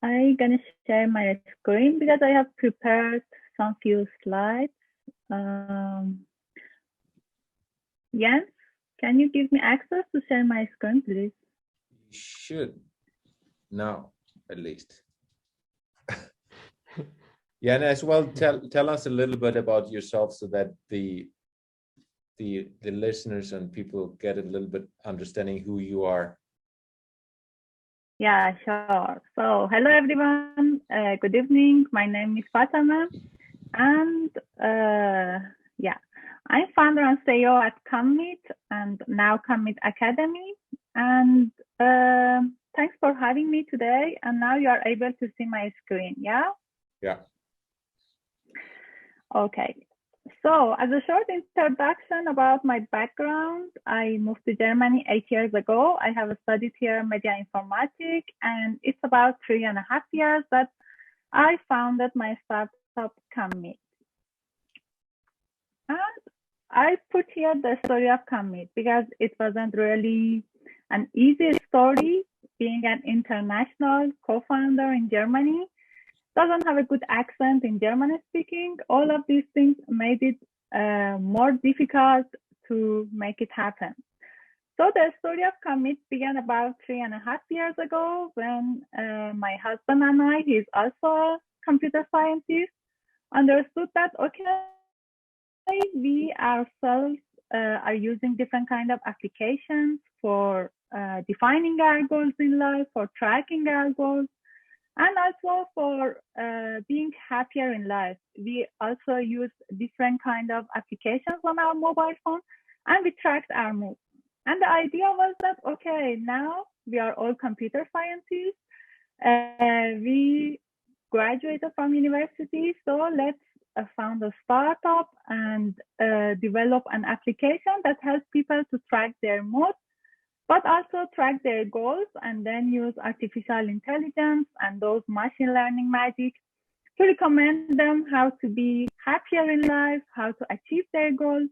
I'm gonna share my screen because I have prepared some few slides. Jens, can you give me access to share my screen, please? You should now, at least. Yeah, and as well, tell us a little bit about yourself so that the listeners and people get a little bit understanding who you are. Yeah, sure. So, hello everyone. Good evening. My name is Fatemeh, and yeah, I'm founder and CEO at Commit and now Commit Academy. And thanks for having me today. And now you are able to see my screen. Yeah. Yeah. Okay. So, as a short introduction about my background, I moved to Germany 8 years ago. I have studied here media informatics, and it's about 3.5 years that I founded my startup Commit. And I put here the story of Commit because it wasn't really an easy story. Being an international co-founder in Germany, doesn't have a good accent in German speaking. All of these things made it more difficult to make it happen. So the story of Commit began about 3.5 years ago when my husband and I, he's also a computer scientist, understood that, okay, we ourselves are using different kind of applications for defining our goals in life, for tracking our goals, and also for being happier in life. We also use different kind of applications on our mobile phone, and we tracked our mood. And the idea was that, okay, now we are all computer scientists. We graduated from university, so let's found a startup and develop an application that helps people to track their mood, but also track their goals, and then use artificial intelligence and those machine learning magic to recommend them how to be happier in life, how to achieve their goals,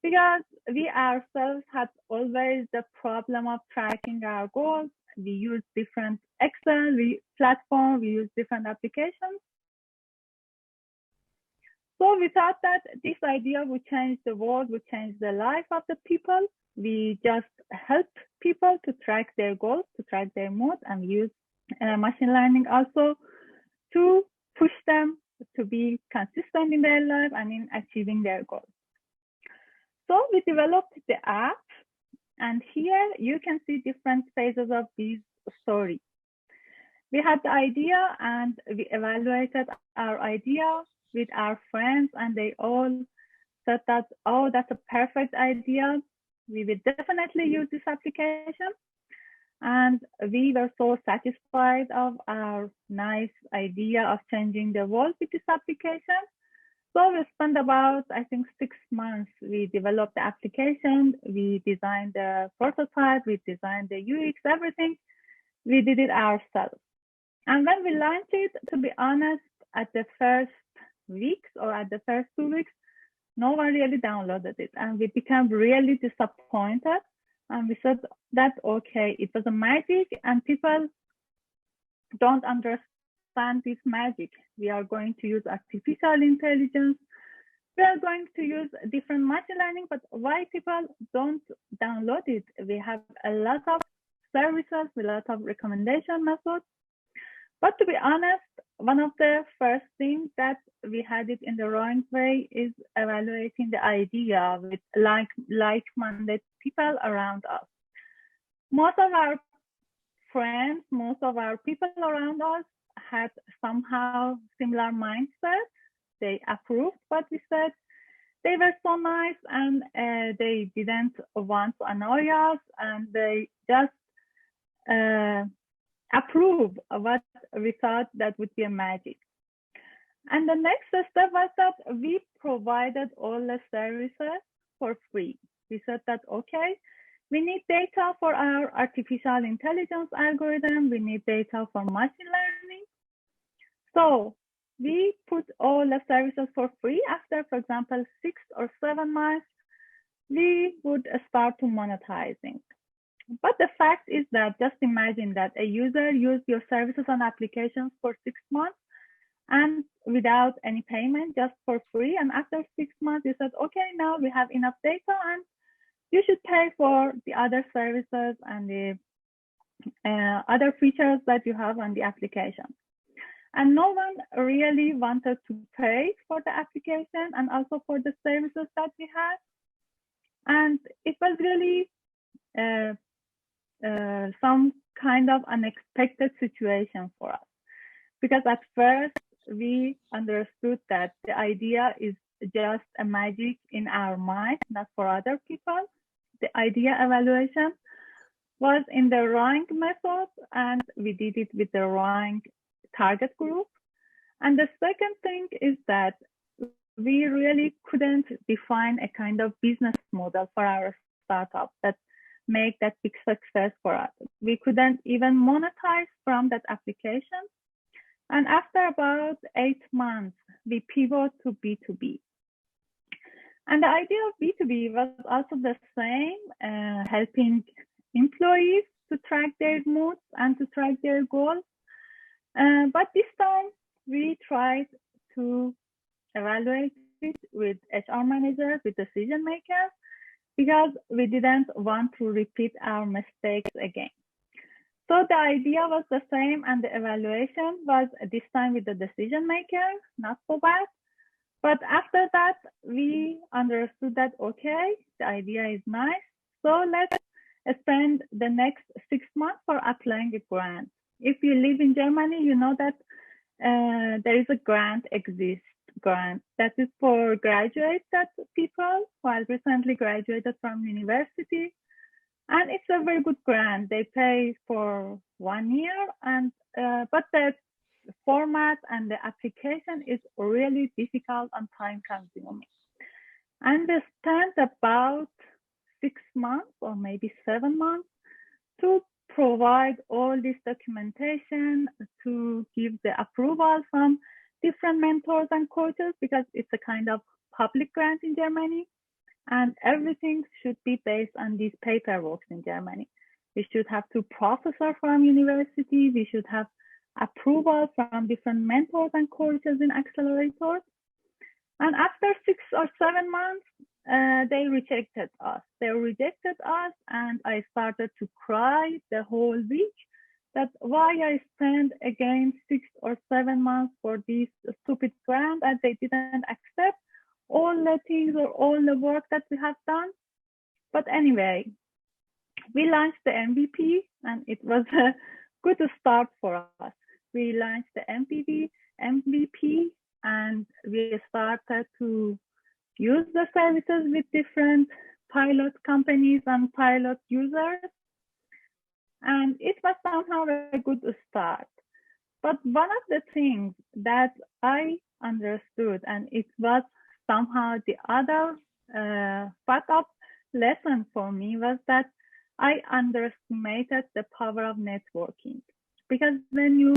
because we ourselves had always the problem of tracking our goals. We use different Excel platforms, we use different applications. So we thought that this idea would change the world, would change the life of the people. We just help people to track their goals, to track their mood, and use machine learning also to push them to be consistent in their life and in achieving their goals. So we developed the app, and here you can see different phases of this story. We had the idea and we evaluated our idea with our friends, and they all said that, oh, that's a perfect idea. We will definitely use this application. And we were so satisfied of our nice idea of changing the world with this application. So we spent about, I think, 6 months. We developed the application, we designed the prototype, we designed the UX, everything. We did it ourselves. And when we launched it, to be honest, at the first weeks or at the first 2 weeks, no one really downloaded it, and we became really disappointed. And we said that, okay, it was a magic and people don't understand this magic. We are going to use artificial intelligence. We are going to use different machine learning, but why people don't download it? We have a lot of services, a lot of recommendation methods. But to be honest, one of the first things that we had it in the wrong way is evaluating the idea with like-minded people around us. Most of our friends, most of our people around us had somehow similar mindset. They approved what we said. They were so nice, and they didn't want to annoy us, and they just approve of what we thought that would be a magic. And the next step was that we provided all the services for free. We said that, okay, we need data for our artificial intelligence algorithm. We need data for machine learning. So we put all the services for free. After, for example, 6 or 7 months, we would start to monetizing. But the fact is that just imagine that a user used your services and applications for 6 months and without any payment, just for free. And after 6 months, you said, okay, now we have enough data and you should pay for the other services and the other features that you have on the application. And no one really wanted to pay for the application and also for the services that we had. And it was really some kind of unexpected situation for us. Because at first we understood that the idea is just a magic in our mind, not for other people. The idea evaluation was in the wrong method and we did it with the wrong target group. And the second thing is that we really couldn't define a kind of business model for our startup that make that big success for us. We couldn't even monetize from that application. And after about 8 months, we pivot to B2B. And the idea of B2B was also the same, helping employees to track their moods and to track their goals. But this time we tried to evaluate it with HR managers, with decision makers, because we didn't want to repeat our mistakes again. So the idea was the same and the evaluation was this time with the decision maker, not so bad. But after that, we understood that, okay, the idea is nice. So let's spend the next 6 months for applying a grant. If you live in Germany, you know that there is a grant that is for graduated people who have recently graduated from university. And it's a very good grant. They pay for 1 year, and but the format and the application is really difficult and time consuming. And they spent about 6 months or maybe 7 months to provide all this documentation, to give the approval from different mentors and coaches, because it's a kind of public grant in Germany. And everything should be based on these paperwork in Germany. We should have 2 professors from university. We should have approval from different mentors and coaches in accelerators. And after 6 or 7 months, they rejected us. And I started to cry the whole week that why I spent again 6 or 7 months for this stupid grant and they didn't accept all the things or all the work that we have done. But anyway, we launched the MVP and it was a good start for us. We launched the MVP and we started to use the services with different pilot companies and pilot users. And it was somehow a good start. But one of the things that I understood, and it was somehow the other backup lesson for me, was that I underestimated the power of networking. Because when you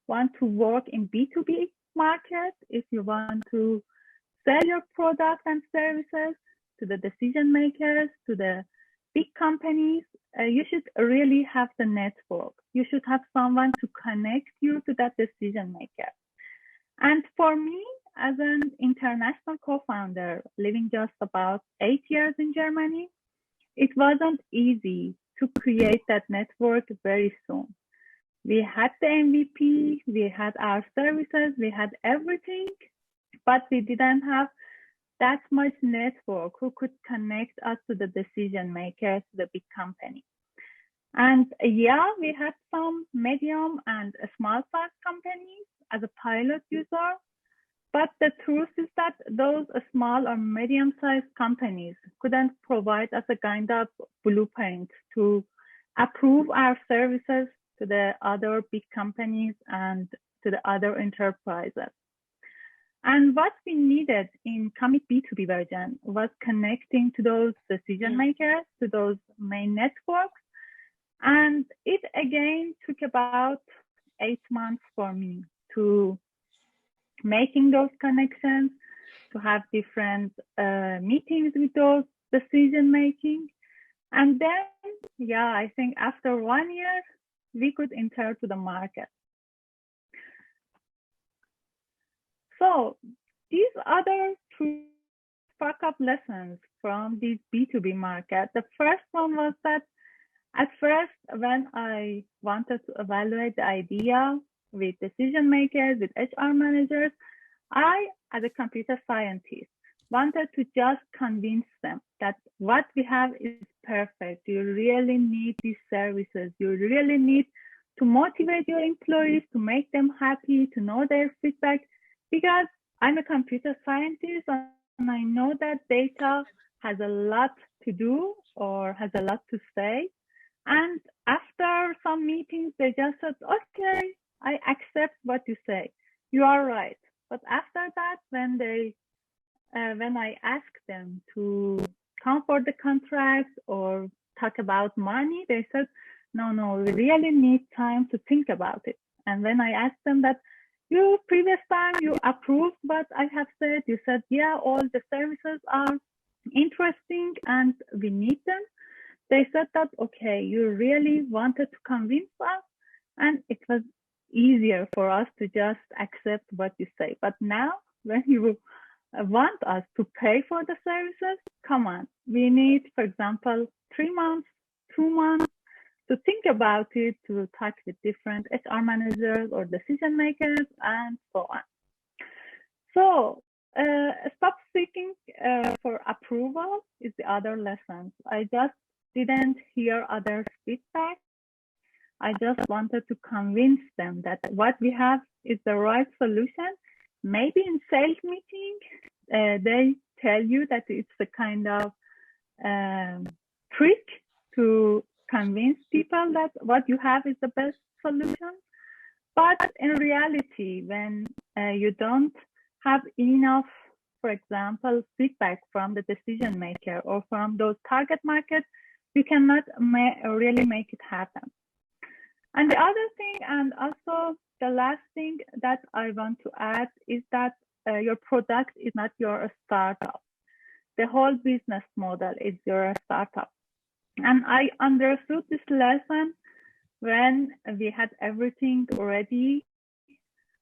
want to work in B2B market, if you want to sell your products and services to the decision makers, to the big companies, you should really have the network. You should have someone to connect you to that decision maker. And for me, as an international co-founder living just about 8 years in Germany, it wasn't easy to create that network very soon. We had the MVP, we had our services, we had everything, but we didn't have that much network who could connect us to the decision makers, the big company. And yeah, we had some medium and small size companies as a pilot user, but the truth is that those small or medium sized companies couldn't provide us a kind of blueprint to approve our services to the other big companies and to the other enterprises. And what we needed in Commit B2B version was connecting to those decision makers, to those main networks. And it again took about 8 months for me to making those connections, to have different meetings with those decision making. And then, yeah, I think after 1 year, we could enter to the market. So these other two fuck-up lessons from this B2B market. The first one was that at first, when I wanted to evaluate the idea with decision makers, with HR managers, I, as a computer scientist, wanted to just convince them that what we have is perfect. You really need these services. You really need to motivate your employees, to make them happy, to know their feedback, because I'm a computer scientist and I know that data has a lot to do or has a lot to say. And after some meetings, they just said, okay, I accept what you say. You are right. But after that, when I asked them to come for the contracts or talk about money, they said, no, we really need time to think about it. And when I asked them that, you previous time you approved what I have said, you said, yeah, all the services are interesting and we need them. They said that, okay, you really wanted to convince us, and it was easier for us to just accept what you say. But now, when you want us to pay for the services, come on, we need, for example, 3 months, 2 months to think about it, to talk with different HR managers or decision makers, and so on. So stop seeking for approval is the other lesson. I just didn't hear others' feedback. I just wanted to convince them that what we have is the right solution. Maybe in sales meeting, they tell you that it's a kind of trick to convince people that what you have is the best solution. But in reality, when you don't have enough, for example, feedback from the decision maker or from those target markets, you cannot really make it happen. And the other thing, and also the last thing that I want to add is that your product is not your startup. The whole business model is your startup. And I understood this lesson when we had everything ready.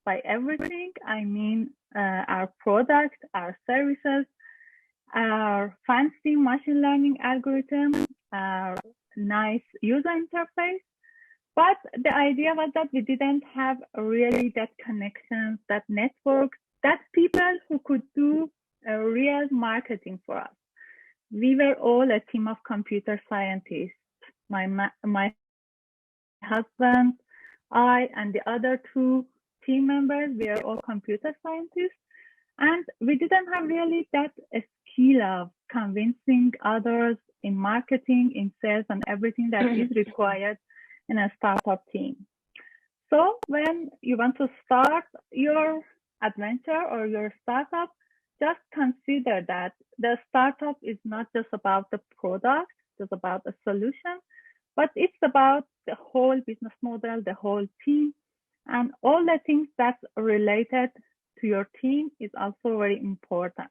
By everything, I mean our product, our services, our fancy machine learning algorithm, our nice user interface. But the idea was that we didn't have really that connections, that network, that people who could do real marketing for us. We were all a team of computer scientists. My husband, I, and the other 2 team members, we are all computer scientists. And we didn't have really that skill of convincing others in marketing, in sales, and everything that is required in a startup team. So when you want to start your adventure or your startup, just consider that the startup is not just about the product, just about a solution, but it's about the whole business model, the whole team, and all the things that's related to your team is also very important.